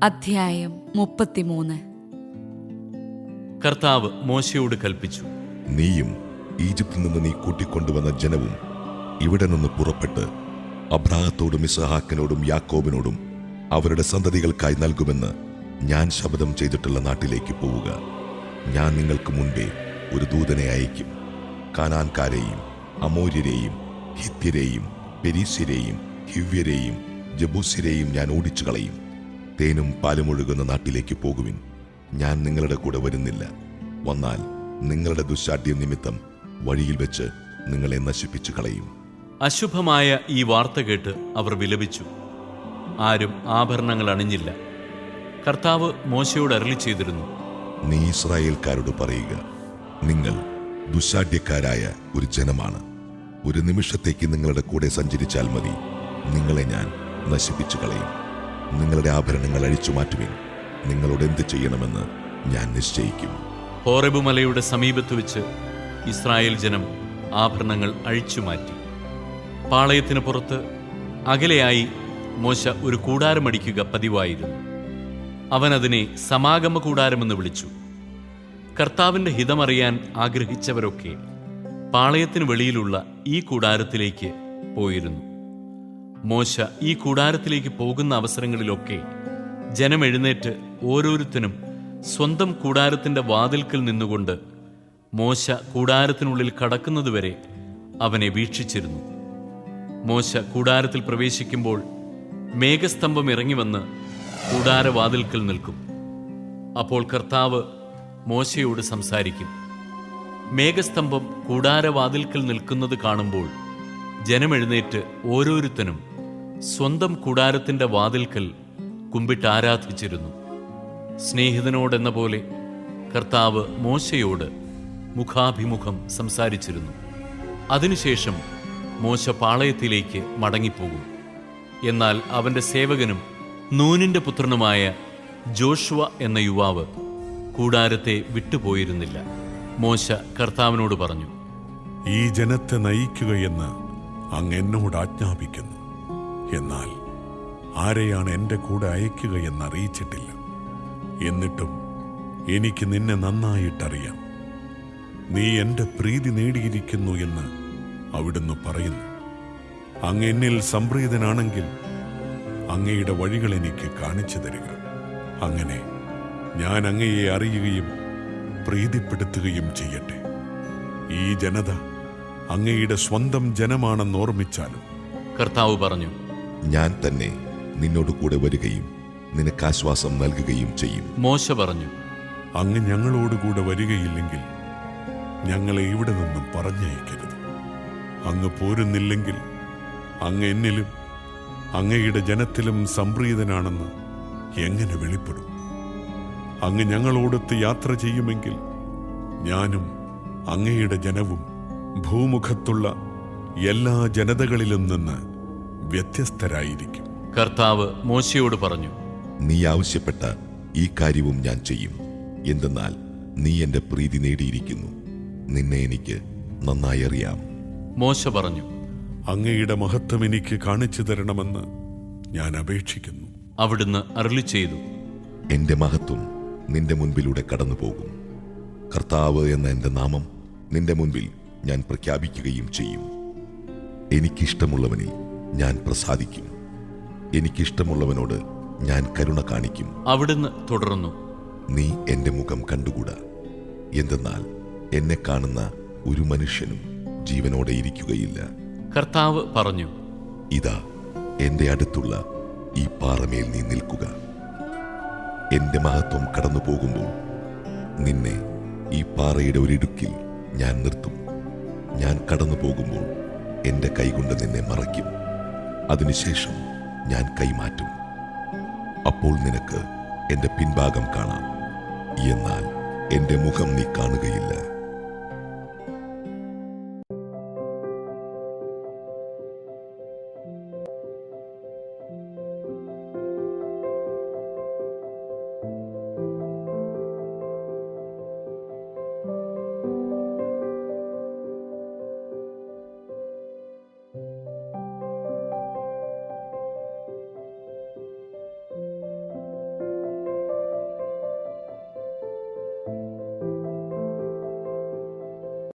അധ്യായം 33. കർത്താവ് മോശയോട് കൽപ്പിച്ചു, നീയും ഈജിപ്തിൽ നിന്ന് നീ കൂട്ടിക്കൊണ്ടുവന്ന ജനവും ഇവിടെ നിന്ന് പുറപ്പെട്ട് അബ്രാഹത്തോടും ഇസ്ഹാക്കിനോടും യാക്കോബിനോടും അവരുടെ സന്തതികൾക്കായി നൽകുമെന്ന് ഞാൻ ശപഥം ചെയ്തിട്ടുള്ള നാട്ടിലേക്ക് പോവുക. ഞാൻ നിങ്ങൾക്ക് മുൻപേ ഒരു ദൂതനെ അയക്കും. കാനാൻകാരെയും അമോര്യരെയും ഹിത്യരെയും പെരീസ്യരെയും ഹിവ്യരെയും ജബൂസ്യരെയും ഞാൻ ഓടിച്ചു കളയും. തേനും പാലുമൊഴുകുന്ന നാട്ടിലേക്ക് പോകുവിൻ. ഞാൻ നിങ്ങളുടെ കൂടെ വരുന്നില്ല. വന്നാൽ നിങ്ങളുടെ ദുശ്ശാഠ്യം നിമിത്തം വഴിയിൽ വെച്ച് നിങ്ങളെ നശിപ്പിച്ചു കളയും. അശുഭമായ ഈ വാർത്ത കേട്ട് അവർ വിലപിച്ചു. ആരും ആഭരണങ്ങൾ അണിഞ്ഞില്ല. കർത്താവ് മോശയോട് അരുളി ചെയ്തിരുന്നു, നീ ഇസ്രായേൽക്കാരോട് പറയുക, നിങ്ങൾ ദുശ്ശാഠ്യക്കാരായ ഒരു ജനമാണ്. ഒരു നിമിഷത്തേക്ക് നിങ്ങളുടെ കൂടെ സഞ്ചരിച്ചാൽ മതി, നിങ്ങളെ ഞാൻ നശിപ്പിച്ചു കളയും. നിങ്ങളുടെ ആഭരണങ്ങൾ അഴിച്ചു മാറ്റുവിൻ. നിങ്ങളോട് എന്ത് ചെയ്യണമെന്ന് ഞാൻ നിശ്ചയിക്കും. ഹോറേബ് മലയുടെ സമീപത്ത് വെച്ച് ഇസ്രായേൽ ജനം ആഭരണങ്ങൾ അഴിച്ചുമാറ്റി. പാളയത്തിന് പുറത്ത് അകലെയായി മോശ ഒരു കൂടാരമടിക്കുക പതിവായിരുന്നു. അവൻ അതിനെ സമാഗമ കൂടാരമെന്ന് വിളിച്ചു. കർത്താവിൻ്റെ ഹിതമറിയാൻ ആഗ്രഹിച്ചവരൊക്കെ പാളയത്തിന് വെളിയിലുള്ള ഈ കൂടാരത്തിലേക്ക് പോയിരുന്നു. മോശ ഈ കൂടാരത്തിലേക്ക് പോകുന്ന അവസരങ്ങളിലൊക്കെ ജനം എഴുന്നേറ്റ് ഓരോരുത്തനും സ്വന്തം കൂടാരത്തിൻ്റെ വാതിൽക്കൽ നിന്നുകൊണ്ട് മോശ കൂടാരത്തിനുള്ളിൽ കടക്കുന്നതുവരെ അവനെ വീക്ഷിച്ചിരുന്നു. മോശ കൂടാരത്തിൽ പ്രവേശിക്കുമ്പോൾ മേഘസ്തംഭം ഇറങ്ങിവന്ന് കൂടാരവാതിൽക്കൽ നിൽക്കും. അപ്പോൾ കർത്താവ് മോശയോട് സംസാരിക്കും. മേഘസ്തംഭം കൂടാരവാതിൽക്കൽ നിൽക്കുന്നത് കാണുമ്പോൾ ജനമെഴുന്നേറ്റ് ഓരോരുത്തനും സ്വന്തം കൂടാരത്തിൻ്റെ വാതിൽക്കൽ കുമ്പിട്ട് ആരാധിച്ചിരുന്നു. സ്നേഹിതനോടെന്ന പോലെ കർത്താവ് മോശയോട് മുഖാഭിമുഖം സംസാരിച്ചിരുന്നു. അതിനുശേഷം മോശ പാളയത്തിലേക്ക് മടങ്ങിപ്പോകും. എന്നാൽ അവൻ്റെ സേവകനും നൂനിൻ്റെ പുത്രനുമായ ജോഷുവ എന്ന യുവാവ് കൂടാരത്തെ വിട്ടുപോയിരുന്നില്ല. മോശ കർത്താവിനോട് പറഞ്ഞു, ഈ ജനത്തെ നയിക്കുകയെന്ന് അങ്ങ് എന്നോട് ആജ്ഞാപിക്കുന്നു. എന്നാൽ ആരെയാണ് എൻ്റെ കൂടെ അയക്കുകയെന്ന് അറിയിച്ചിട്ടില്ല. എന്നിട്ടും എനിക്ക് നിന്നെ നന്നായിട്ടറിയാം. നീ എൻ്റെ പ്രീതി നേടിയിരിക്കുന്നു എന്ന് അവിടുന്ന് പറയുന്നു. അങ്ങ് എന്നിൽ സംപ്രീതനാണെങ്കിൽ അങ്ങയുടെ വഴികൾ എനിക്ക് കാണിച്ചു തരിക. അങ്ങനെ ഞാൻ അങ്ങയെ അറിയുകയും പ്രീതിപ്പെടുത്തുകയും ചെയ്യട്ടെ. ഈ ജനത അങ്ങയുടെ സ്വന്തം ജനമാണെന്ന് ഓർമ്മിച്ചാലും. കർത്താവ് പറഞ്ഞു, ഞാൻ തന്നെ നിന്നോട് കൂടെ വരികയും നിനക്ക് ആശ്വാസം നൽകുകയും ചെയ്യും. മോശ പറഞ്ഞു, അങ്ങ് ഞങ്ങളോടുകൂടെ വരികയില്ലെങ്കിൽ ഞങ്ങളെ ഇവിടെ നിന്നും പറഞ്ഞയക്കരുത്. അങ്ങ് പോരുന്നില്ലെങ്കിൽ അങ്ങ് എന്നിലും അങ്ങയുടെ ജനത്തിലും സംപ്രീതനാണെന്ന് എങ്ങനെ വെളിപ്പെടും? അങ്ങ് ഞങ്ങളോടൊത്ത് യാത്ര ചെയ്യുമെങ്കിൽ ഞാനും അങ്ങയുടെ ജനവും ഭൂമുഖത്തുള്ള എല്ലാ ജനതകളിലും നിന്ന് വ്യത്യസ്തരായിരിക്കും. കർത്താവ് മോശയോട് പറഞ്ഞു, നീ ആവശ്യപ്പെട്ട ഈ കാര്യവും ഞാൻ ചെയ്യും. എന്തെന്നാൽ നീ എൻ്റെ പ്രീതി നേടിയിരിക്കുന്നു. നിന്നെ എനിക്ക് നന്നായി അറിയാം. മോശ പറഞ്ഞു, അങ്ങയുടെ മഹത്വം എനിക്ക് കാണിച്ചു തരണമെന്ന് ഞാൻ അപേക്ഷിക്കുന്നു. അവിടുന്ന് അരുളി ചെയ്തു, എൻ്റെ മഹത്വം നിന്റെ മുൻപിലൂടെ കടന്നു പോകും. കർത്താവ് എന്ന എൻ്റെ നാമം നിന്റെ മുൻപിൽ ഞാൻ പ്രഖ്യാപിക്കുകയും ചെയ്യും. എനിക്കിഷ്ടമുള്ളവനിൽ ഞാൻ പ്രസാദിക്കും. എനിക്കിഷ്ടമുള്ളവനോട് ഞാൻ കരുണ കാണിക്കും. അവിടുന്ന് തുടർന്നു, നീ എൻ്റെ മുഖം കണ്ടുകൂടാ. എന്തെന്നാൽ എന്നെ കാണുന്ന ഒരു മനുഷ്യനും ജീവനോടെ ഇരിക്കുകയില്ല. കർത്താവ് പറഞ്ഞു, ഇതാ എൻ്റെ അടുത്തുള്ള ഈ പാറമേൽ നീ നിൽക്കുക. എൻ്റെ മഹത്വം കടന്നു പോകുമ്പോൾ നിന്നെ ഈ പാറയുടെ ഒരിടുക്കിൽ ഞാൻ നിർത്തും. ഞാൻ കടന്നു പോകുമ്പോൾ എൻ്റെ കൈകൊണ്ട് നിന്നെ മറയ്ക്കും. അതിനുശേഷം ഞാൻ കൈമാറ്റും. അപ്പോൾ നിനക്ക് എൻ്റെ പിൻഭാഗം കാണാം, എന്നാൽ എൻ്റെ മുഖം നീ കാണുകയില്ല.